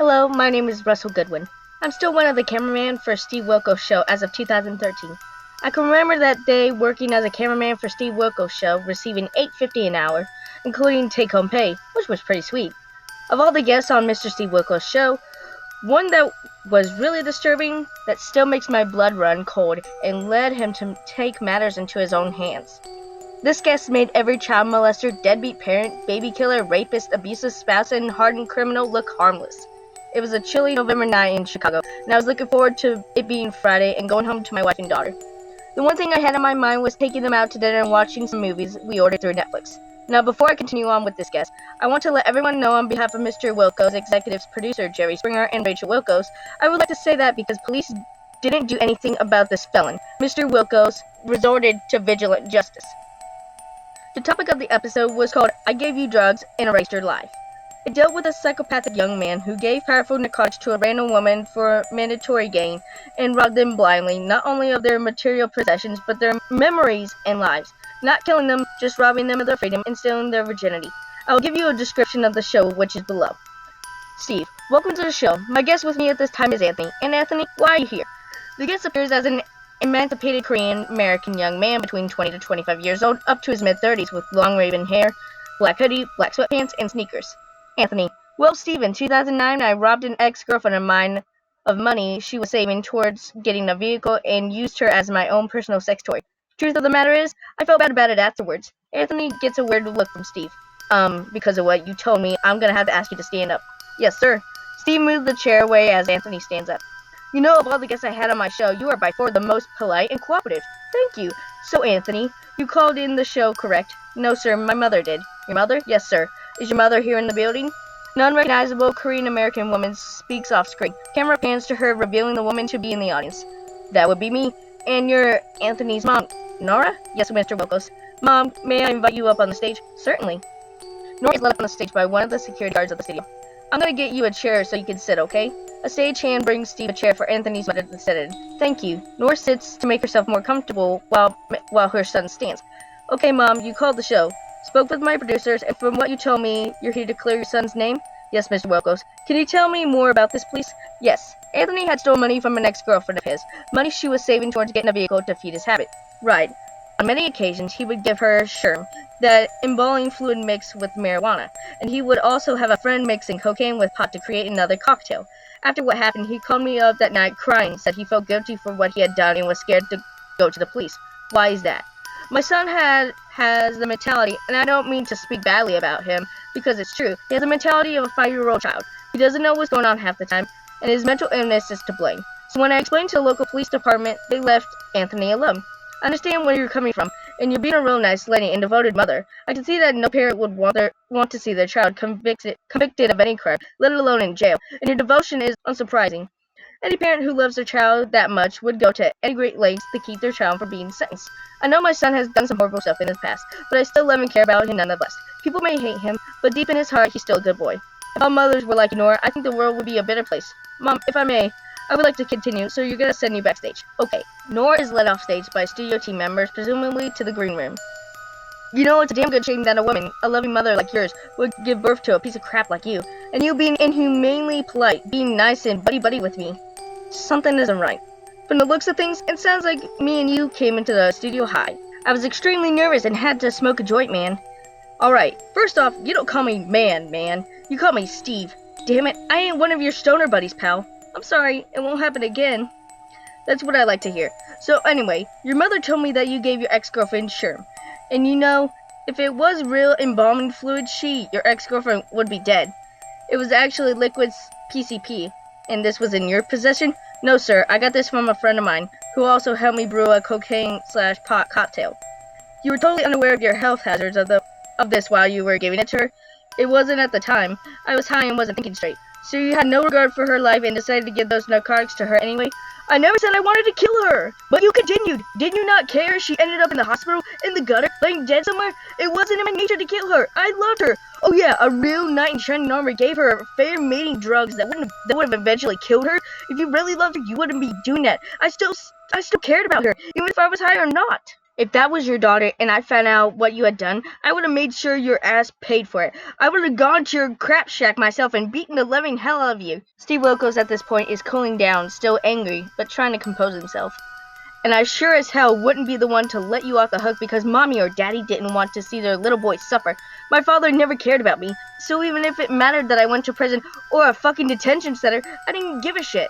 Hello, my name is Russell Goodwin. I'm still one of the cameramen for Steve Wilkows' show as of 2013. I can remember that day working as a cameraman for Steve Wilkows' show, receiving $8.50 an hour, including take-home pay, which was pretty sweet. Of all the guests on Mr. Steve Wilkows' show, one that was really disturbing, that still makes my blood run cold, and led him to take matters into his own hands. This guest made every child molester, deadbeat parent, baby killer, rapist, abusive spouse, and hardened criminal look harmless. It was a chilly November night in Chicago, and I was looking forward to it being Friday and going home to my wife and daughter. The one thing I had in my mind was taking them out to dinner and watching some movies we ordered through Netflix. Now, before I continue on with this guest, I want to let everyone know on behalf of Mr. Wilkows, executives, producer Jerry Springer, and Rachel Wilkows, I would like to say that because police didn't do anything about this felon, Mr. Wilkows resorted to vigilant justice. The topic of the episode was called I Gave You Drugs and Erased Your Life. It dealt with a psychopathic young man who gave powerful narcotics to a random woman for mandatory gain and robbed them blindly, not only of their material possessions, but their memories and lives. Not killing them, just robbing them of their freedom and stealing their virginity. I will give you a description of the show, which is below. Steve, welcome to the show. My guest with me at this time is Anthony. And Anthony, why are you here? The guest appears as an emancipated Korean-American young man between 20 to 25 years old, up to his mid-30s, with long raven hair, black hoodie, black sweatpants, and sneakers. Anthony, well, Steve, in 2009, I robbed an ex-girlfriend of mine of money she was saving towards getting a vehicle and used her as my own personal sex toy. Truth of the matter is, I felt bad about it afterwards. Anthony gets a weird look from Steve. Because of what you told me, I'm gonna have to ask you to stand up. Yes, sir. Steve moved the chair away as Anthony stands up. You know, of all the guests I had on my show, you are by far the most polite and cooperative. Thank you. So, Anthony, you called in the show, correct? No, sir, my mother did. Your mother? Yes, sir. Is your mother here in the building? An unrecognizable Korean-American woman speaks off screen. Camera pans to her, revealing the woman to be in the audience. That would be me. And you're Anthony's mom, Nora? Yes, Mr. Wilkows. Mom, may I invite you up on the stage? Certainly. Nora is led up on the stage by one of the security guards of the studio. I'm gonna get you a chair so you can sit, okay? A stagehand brings Steve a chair for Anthony's mother to sit in. Thank you. Nora sits to make herself more comfortable while her son stands. Okay, Mom, you called the show. Spoke with my producers, and from what you told me, you're here to clear your son's name? Yes, Mr. Wilkows. Can you tell me more about this, please? Yes. Anthony had stolen money from an ex-girlfriend of his. Money she was saving towards getting a vehicle to feed his habit. Right. On many occasions, he would give her sherm, that embalming fluid mixed with marijuana, and he would also have a friend mixing cocaine with pot to create another cocktail. After what happened, he called me up that night crying, said he felt guilty for what he had done and was scared to go to the police. Why is that? My son has the mentality, and I don't mean to speak badly about him, because it's true. He has the mentality of a 5-year-old child. He doesn't know what's going on half the time, and his mental illness is to blame. So when I explained to the local police department, they left Anthony alone. I understand where you're coming from, and you're being a real nice lady and devoted mother. I can see that no parent would want to see their child convicted of any crime, let alone in jail, and your devotion is unsurprising. Any parent who loves their child that much would go to any great lengths to keep their child from being sentenced. I know my son has done some horrible stuff in his past, but I still love and care about him nonetheless. People may hate him, but deep in his heart, he's still a good boy. If all mothers were like Nora, I think the world would be a better place. Mom, if I may, I would like to continue, so you're gonna send you backstage. Okay. Nora is led off stage by studio team members, presumably to the green room. You know, it's a damn good shame that a woman, a loving mother like yours, would give birth to a piece of crap like you. And you being inhumanely polite, being nice and buddy-buddy with me. Something isn't right. From the looks of things, it sounds like me and you came into the studio high. I was extremely nervous and had to smoke a joint, man. Alright, first off, you don't call me man. You call me Steve. Damn it, I ain't one of your stoner buddies, pal. I'm sorry, it won't happen again. That's what I like to hear. So anyway, your mother told me that you gave your ex-girlfriend sherm. And you know, if it was real embalming fluid, your ex-girlfriend would be dead. It was actually liquid PCP. And this was in your possession? No, sir, I got this from a friend of mine, who also helped me brew a cocaine/pot cocktail. You were totally unaware of your health hazards of this while you were giving it to her? It wasn't at the time. I was high and wasn't thinking straight. So you had no regard for her life and decided to give those narcotics to her anyway? I never said I wanted to kill her! But you continued! Did you not care she ended up in the hospital, in the gutter, laying dead somewhere? It wasn't in my nature to kill her! I loved her! Oh yeah, a real knight in shining armor gave her fair mating drugs that would have eventually killed her. If you really loved her, you wouldn't be doing that. I still cared about her, even if I was high or not. If that was your daughter and I found out what you had done, I would have made sure your ass paid for it. I would have gone to your crap shack myself and beaten the living hell out of you. Steve Wilkows at this point is cooling down, still angry, but trying to compose himself. And I sure as hell wouldn't be the one to let you off the hook because mommy or daddy didn't want to see their little boy suffer. My father never cared about me, so even if it mattered that I went to prison or a fucking detention center, I didn't give a shit.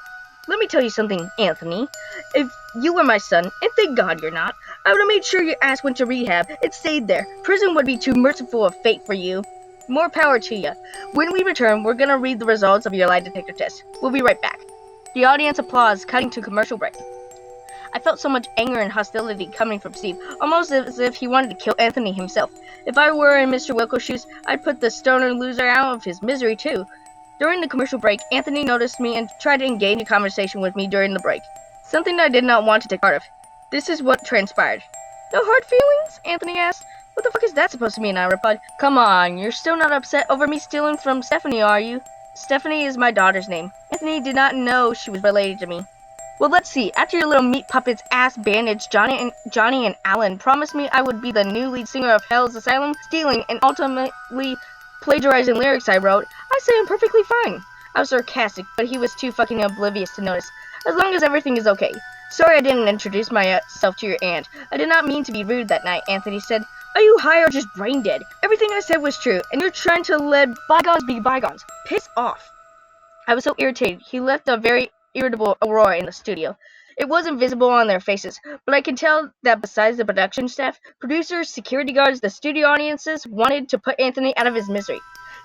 Let me tell you something, Anthony. If you were my son, and thank God you're not, I would have made sure your ass went to rehab and stayed there. Prison would be too merciful a fate for you. More power to you. When we return, we're gonna read the results of your lie detector test. We'll be right back. The audience applauds, cutting to commercial break. I felt so much anger and hostility coming from Steve, almost as if he wanted to kill Anthony himself. If I were in Mr. Wilkows' shoes, I'd put the stoner loser out of his misery too. During the commercial break, Anthony noticed me and tried to engage in conversation with me during the break, something I did not want to take part of. This is what transpired. No hard feelings? Anthony asked. What the fuck is that supposed to mean? I replied. Come on, you're still not upset over me stealing from Stephanie, are you? Stephanie is my daughter's name. Anthony did not know she was related to me. Well, let's see. After your little meat puppet's ass bandage, Johnny and Alan promised me I would be the new lead singer of Hell's Asylum, stealing and ultimately plagiarizing lyrics I wrote, I say I'm perfectly fine. I was sarcastic, but he was too fucking oblivious to notice. As long as everything is okay. Sorry I didn't introduce myself to your aunt. I did not mean to be rude that night, Anthony said. Are you high or just brain dead? Everything I said was true, and you're trying to let bygones be bygones. Piss off. I was so irritated. He left a very irritable Aurora in the studio. It wasn't visible on their faces, but I could tell that besides the production staff, producers, security guards, the studio audiences wanted to put Anthony out of his misery.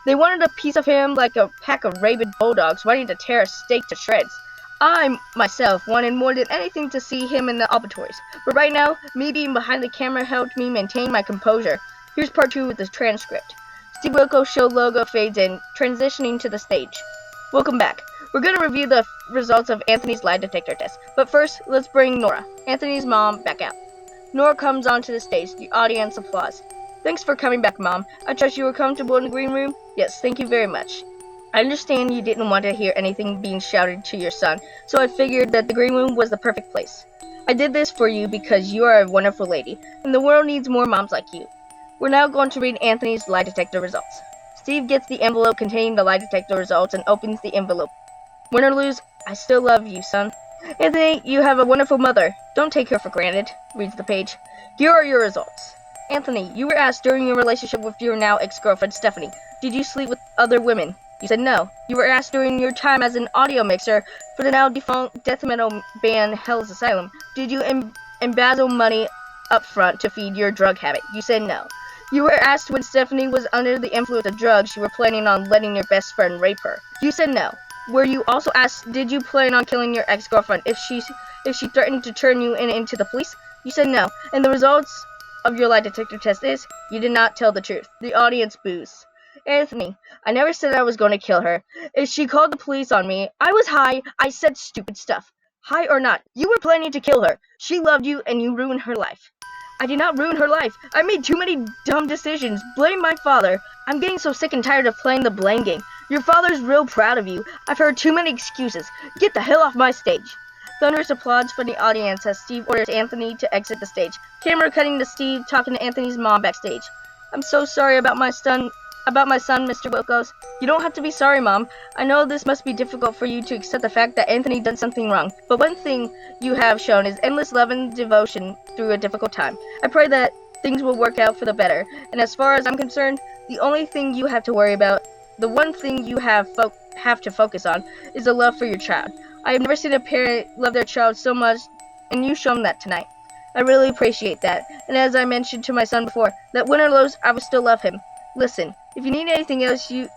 They wanted a piece of him like a pack of rabid bulldogs wanting to tear a steak to shreds. I, myself, wanted more than anything to see him in the obituaries, but right now, me being behind the camera helped me maintain my composure. Here's part 2 with the transcript. Steve Wilkows' show logo fades in, transitioning to the stage. Welcome back. We're going to review the results of Anthony's lie detector test, but first, let's bring Nora, Anthony's mom, back out. Nora comes onto the stage. The audience applauds. Thanks for coming back, Mom. I trust you were comfortable in the green room? Yes, thank you very much. I understand you didn't want to hear anything being shouted to your son, so I figured that the green room was the perfect place. I did this for you because you are a wonderful lady, and the world needs more moms like you. We're now going to read Anthony's lie detector results. Steve gets the envelope containing the lie detector results and opens the envelope. Win or lose, I still love you, son. Anthony, you have a wonderful mother. Don't take her for granted, reads the page. Here are your results. Anthony, you were asked during your relationship with your now ex-girlfriend, Stephanie, did you sleep with other women? You said no. You were asked during your time as an audio mixer for the now defunct death metal band Hell's Asylum, did you embezzle money up front to feed your drug habit? You said no. You were asked when Stephanie was under the influence of drugs you were planning on letting your best friend rape her. You said no. Were you also asked, did you plan on killing your ex-girlfriend if she threatened to turn you into the police? You said no. And the results of your lie detector test is, you did not tell the truth. The audience boos. Anthony, I never said I was going to kill her. If she called the police on me, I was high, I said stupid stuff. High or not, you were planning to kill her. She loved you and you ruined her life. I did not ruin her life. I made too many dumb decisions. Blame my father. I'm getting so sick and tired of playing the blame game. Your father's real proud of you. I've heard too many excuses. Get the hell off my stage. Thunderous applause from the audience as Steve orders Anthony to exit the stage. Camera cutting to Steve talking to Anthony's mom backstage. I'm so sorry about my son, Mr. Wilkows. You don't have to be sorry, Mom. I know this must be difficult for you to accept the fact that Anthony did something wrong, but one thing you have shown is endless love and devotion through a difficult time. I pray that things will work out for the better, and as far as I'm concerned, the only thing you have to worry about, the one thing you have to focus on, is the love for your child. I have never seen a parent love their child so much, and you've shown that tonight. I really appreciate that, and as I mentioned to my son before, that win or lose, I will still love him. Listen, if you need anything else, you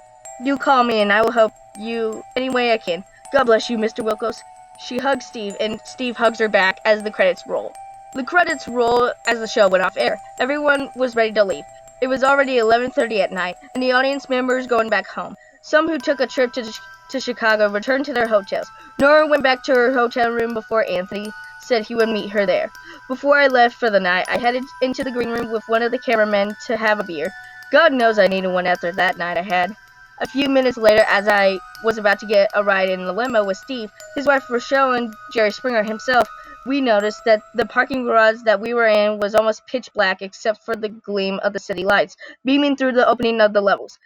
call me and I will help you any way I can. God bless you, Mr. Wilkows. She hugs Steve, and Steve hugs her back as the credits roll. The credits roll as the show went off air. Everyone was ready to leave. It was already 11:30 at night, and the audience members going back home. Some who took a trip to Chicago returned to their hotels. Nora went back to her hotel room before Anthony said he would meet her there. Before I left for the night, I headed into the green room with one of the cameramen to have a beer. God knows I needed one after that night I had. A few minutes later, as I was about to get a ride in the limo with Steve, his wife Rochelle, and Jerry Springer himself, we noticed that the parking garage that we were in was almost pitch black except for the gleam of the city lights beaming through the opening of the levels.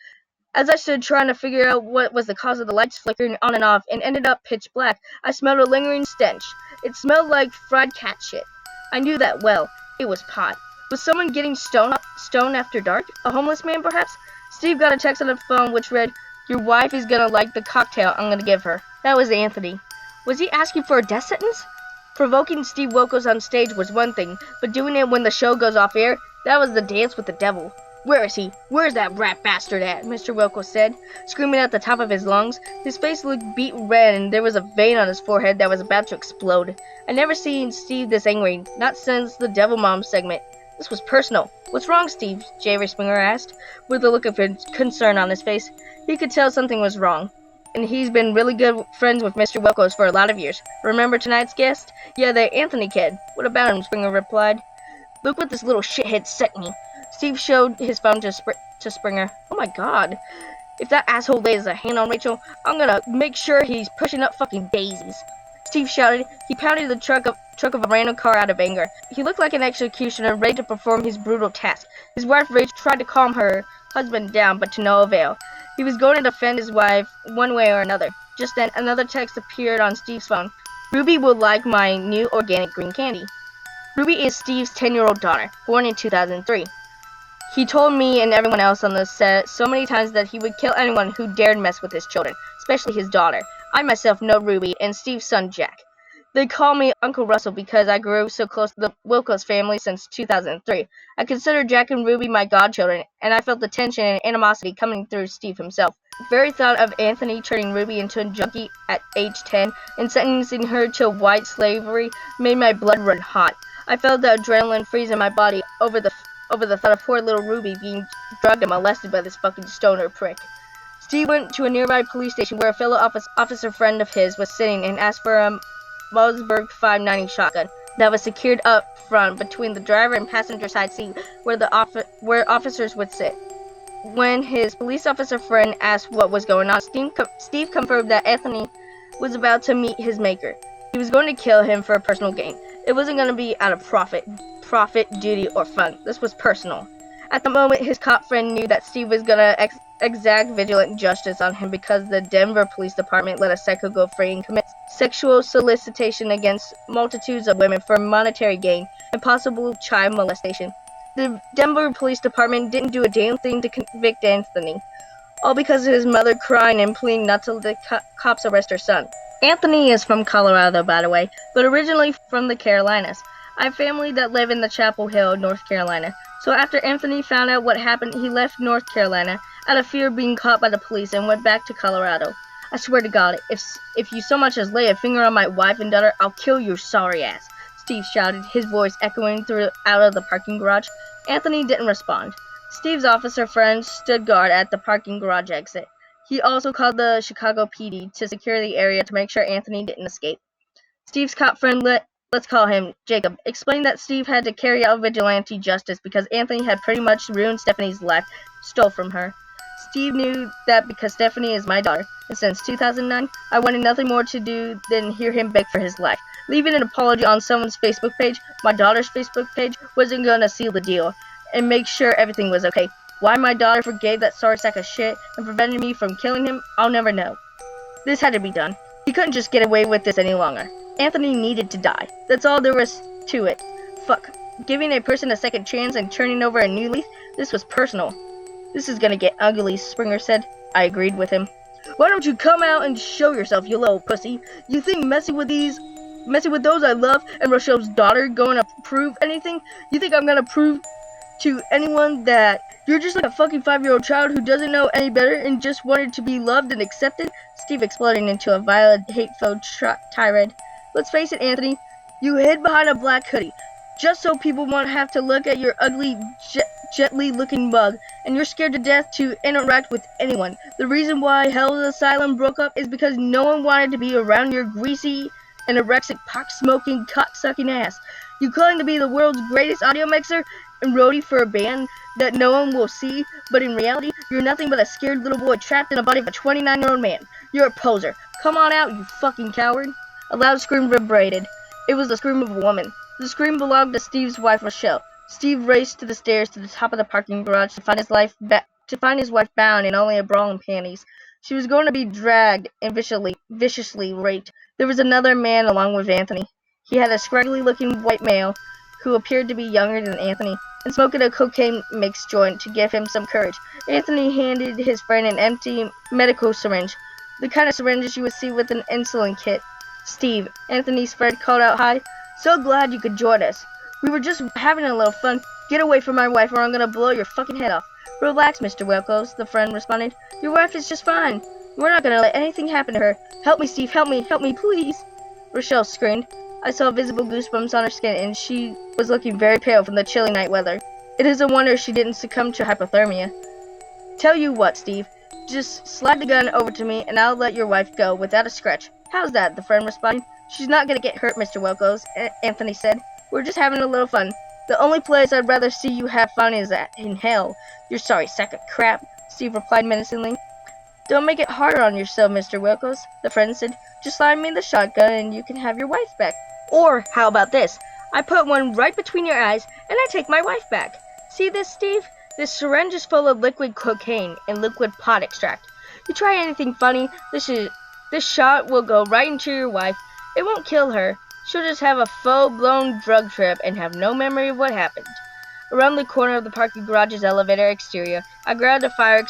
As I stood trying to figure out what was the cause of the lights flickering on and off and ended up pitch black, I smelled a lingering stench. It smelled like fried cat shit. I knew that well. It was pot. Was someone getting stoned after dark? A homeless man, perhaps? Steve got a text on the phone which read, "Your wife is gonna like the cocktail I'm gonna give her." That was Anthony. Was he asking for a death sentence? Provoking Steve Wilkows on stage was one thing, but doing it when the show goes off air, that was the dance with the devil. "Where is he? Where's that rat bastard at?" Mr. Wilkows said, screaming at the top of his lungs. His face looked beet red and there was a vein on his forehead that was about to explode. I'd never seen Steve this angry, not since the Devil Mom segment. This was personal. "What's wrong, Steve?" Jerry Springer asked, with a look of concern on his face. He could tell something was wrong. And he's been really good friends with Mr. Wilkows for a lot of years. "Remember tonight's guest? Yeah, the Anthony kid. What about him?" Springer replied. "Look what this little shithead sent me." Steve showed his phone to Springer. "Oh my god. If that asshole lays a hand on Rachel, I'm gonna make sure he's pushing up fucking daisies." Steve shouted. He pounded the trunk of a random car out of anger. He looked like an executioner ready to perform his brutal task. His wife Rachel tried to calm her husband down, but to no avail. He was going to defend his wife one way or another. Just then, another text appeared on Steve's phone. "Ruby will like my new organic green candy." Ruby is Steve's 10-year-old daughter, born in 2003. He told me and everyone else on the set so many times that he would kill anyone who dared mess with his children, especially his daughter. I myself know Ruby and Steve's son Jack. They call me Uncle Russell because I grew so close to the Wilkows family since 2003. I consider Jack and Ruby my godchildren, and I felt the tension and animosity coming through Steve himself. The very thought of Anthony turning Ruby into a junkie at age 10 and sentencing her to white slavery made my blood run hot. I felt the adrenaline freeze in my body over the thought of poor little Ruby being drugged and molested by this fucking stoner prick. Steve went to a nearby police station where a fellow officer friend of his was sitting and asked for a Mossberg 590 shotgun that was secured up front between the driver and passenger side seat where officers would sit. When his police officer friend asked what was going on, Steve confirmed that Anthony was about to meet his maker. He was going to kill him for a personal gain. It wasn't going to be out of profit, duty, or fun. This was personal. At the moment, his cop friend knew that Steve was going to exact vigilant justice on him because the Denver Police Department let a psycho go free and commit sexual solicitation against multitudes of women for monetary gain and possible child molestation. The Denver Police Department didn't do a damn thing to convict Anthony, all because of his mother crying and pleading not to let the cops arrest her son. Anthony is from Colorado, by the way, but originally from the Carolinas. I have family that live in the Chapel Hill, North Carolina. So after Anthony found out what happened, he left North Carolina out of fear of being caught by the police and went back to Colorado. I swear to God, if you so much as lay a finger on my wife and daughter, I'll kill your sorry ass," Steve shouted, his voice echoing out of the parking garage. Anthony didn't respond. Steve's officer friend stood guard at the parking garage exit. He also called the Chicago PD to secure the area to make sure Anthony didn't escape. Steve's cop friend, let's call him Jacob, explained that Steve had to carry out vigilante justice because Anthony had pretty much ruined Stephanie's life, stole from her. Steve knew that because Stephanie is my daughter, and since 2009, I wanted nothing more to do than hear him beg for his life. Leaving an apology on someone's Facebook page, my daughter's Facebook page, wasn't going to seal the deal and make sure everything was okay. Why my daughter forgave that sorry sack of shit and prevented me from killing him, I'll never know. This had to be done. He couldn't just get away with this any longer. Anthony needed to die. That's all there was to it. Fuck. Giving a person a second chance and turning over a new leaf? This was personal. "This is gonna get ugly," Springer said. I agreed with him. "Why don't you come out and show yourself, you little pussy? You think messing with those I love and Rochelle's daughter gonna prove anything? You think I'm gonna prove to anyone that you're just like a fucking 5-year-old child who doesn't know any better and just wanted to be loved and accepted?" Steve exploded into a violent, hateful tirade. "Let's face it, Anthony. You hid behind a black hoodie, just so people won't have to look at your ugly, gently-looking mug, and you're scared to death to interact with anyone. The reason why Hell's Asylum broke up is because no one wanted to be around your greasy, anorexic, pot-smoking, cock-sucking ass. You claim to be the world's greatest audio mixer and roadie for a band that no one will see, but in reality, you're nothing but a scared little boy trapped in the body of a 29-year-old man. You're a poser. Come on out, you fucking coward." A loud scream vibrated. It was the scream of a woman. The scream belonged to Steve's wife, Rochelle. Steve raced to the stairs to the top of the parking garage to find his wife bound in only a bra and panties. She was going to be dragged and viciously raped. There was another man along with Anthony. He had a scraggly-looking white male who appeared to be younger than Anthony and smoking a cocaine mix joint to give him some courage. Anthony handed his friend an empty medical syringe, the kind of syringes you would see with an insulin kit. Steve, Anthony's friend, called out high. So glad you could join us. We were just having a little fun. Get away from my wife or I'm gonna blow your fucking head off. Relax, Mr. Wilkows, the friend responded. Your wife is just fine. We're not gonna let anything happen to her. Help me, Steve, help me, please. Rochelle screamed. I saw visible goosebumps on her skin and she was looking very pale from the chilly night weather. It is a wonder she didn't succumb to hypothermia. Tell you what, Steve. Just slide the gun over to me and I'll let your wife go without a scratch. How's that? The friend responded. She's not gonna get hurt, Mr. Wilkows, Anthony said. We're just having a little fun. The only place I'd rather see you have fun is in hell. You're sorry sack of crap, Steve replied menacingly. Don't make it harder on yourself, Mr. Wilkows, the friend said. Just slide me the shotgun and you can have your wife back. Or, how about this? I put one right between your eyes and I take my wife back. See this, Steve? This syringe is full of liquid cocaine and liquid pot extract. You try anything funny, this shot will go right into your wife. It won't kill her. She'll just have a full-blown drug trip and have no memory of what happened. Around the corner of the parking garage's elevator exterior, I grabbed a fire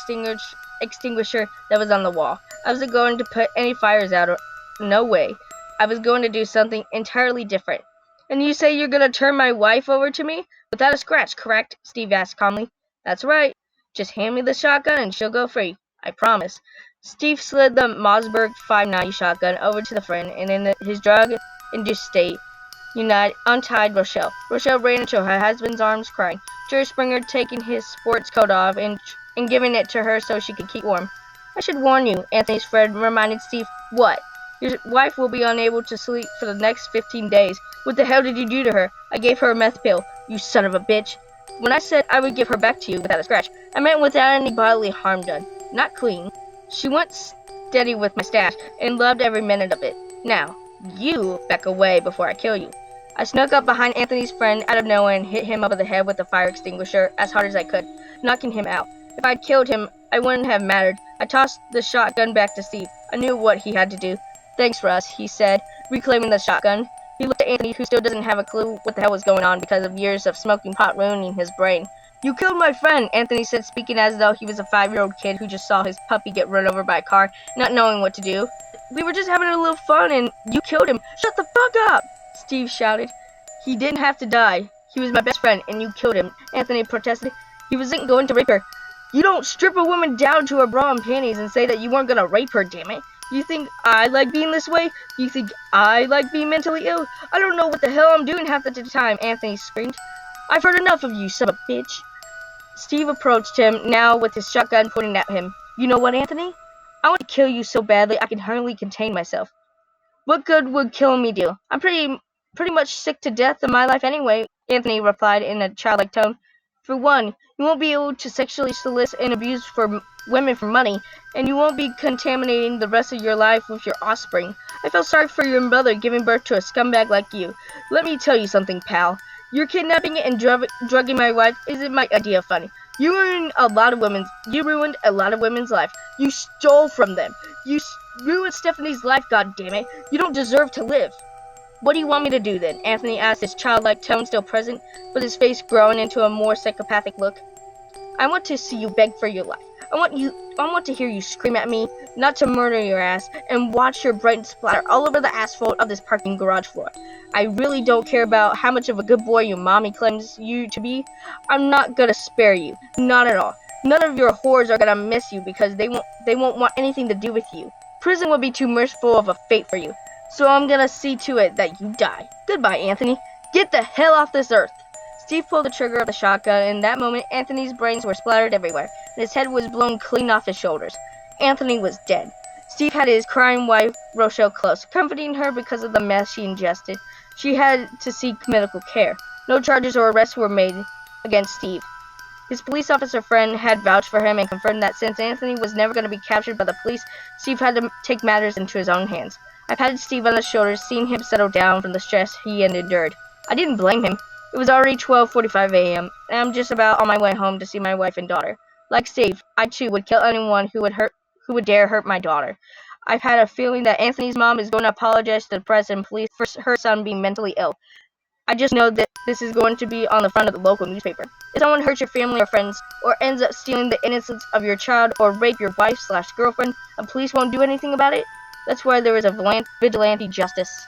extinguisher that was on the wall. I wasn't going to put any fires out. No way. I was going to do something entirely different. And you say you're going to turn my wife over to me? Without a scratch, correct? Steve asked calmly. That's right. Just hand me the shotgun and she'll go free. I promise. Steve slid the Mossberg 590 shotgun over to the friend, and in his drug-induced state, untied Rochelle. Rochelle ran into her husband's arms, crying. Jerry Springer taking his sports coat off and giving it to her so she could keep warm. I should warn you, Anthony's friend reminded Steve. What? Your wife will be unable to sleep for the next 15 days. What the hell did you do to her? I gave her a meth pill, you son of a bitch. When I said I would give her back to you without a scratch, I meant without any bodily harm done. Not clean. She went steady with my stash and loved every minute of it. Now, you back away before I kill you. I snuck up behind Anthony's friend out of nowhere and hit him over the head with the fire extinguisher as hard as I could, knocking him out. If I'd killed him, I wouldn't have mattered. I tossed the shotgun back to Steve. I knew what he had to do. Thanks, Russ, he said, reclaiming the shotgun. He looked at Anthony, who still doesn't have a clue what the hell was going on because of years of smoking pot ruining his brain. You killed my friend, Anthony said, speaking as though he was a 5-year-old kid who just saw his puppy get run over by a car, not knowing what to do. We were just having a little fun and you killed him. Shut the fuck up, Steve shouted. He didn't have to die. He was my best friend and you killed him, Anthony protested. He wasn't going to rape her. You don't strip a woman down to her bra and panties and say that you weren't gonna rape her, damn it. You think I like being this way? You think I like being mentally ill? I don't know what the hell I'm doing half the time, Anthony screamed. I've heard enough of you, son of a bitch. Steve approached him, now with his shotgun pointing at him. You know what, Anthony? I want to kill you so badly I can hardly contain myself. What good would killing me do? I'm pretty much sick to death of my life anyway, Anthony replied in a childlike tone. For one, you won't be able to sexually solicit and abuse women for money, and you won't be contaminating the rest of your life with your offspring. I feel sorry for your mother giving birth to a scumbag like you. Let me tell you something, pal. Your kidnapping and drugging my wife isn't my idea of funny. You ruined a lot of women's life. You stole from them. You ruined Stephanie's life, goddammit. You don't deserve to live. What do you want me to do then? Anthony asked, his childlike tone still present, but his face growing into a more psychopathic look. I want to see you beg for your life. I want to hear you scream at me, not to murder your ass, and watch your brain splatter all over the asphalt of this parking garage floor. I really don't care about how much of a good boy your mommy claims you to be. I'm not gonna spare you. Not at all. None of your whores are gonna miss you because they won't want anything to do with you. Prison would be too merciful of a fate for you. So I'm gonna see to it that you die. Goodbye, Anthony. Get the hell off this earth. Steve pulled the trigger of the shotgun, and in that moment, Anthony's brains were splattered everywhere, and his head was blown clean off his shoulders. Anthony was dead. Steve had his crying wife, Rochelle, close, comforting her because of the meth she ingested. She had to seek medical care. No charges or arrests were made against Steve. His police officer friend had vouched for him and confirmed that since Anthony was never going to be captured by the police, Steve had to take matters into his own hands. I patted Steve on the shoulder, seeing him settle down from the stress he had endured. I didn't blame him. It was already 12:45 a.m., and I'm just about on my way home to see my wife and daughter. Like Steve, I too would kill anyone who would dare hurt my daughter. I've had a feeling that Anthony's mom is going to apologize to the press and police for her son being mentally ill. I just know that this is going to be on the front of the local newspaper. If someone hurts your family or friends, or ends up stealing the innocence of your child, or rape your wife/girlfriend, and police won't do anything about it, that's why there is a vigilante justice.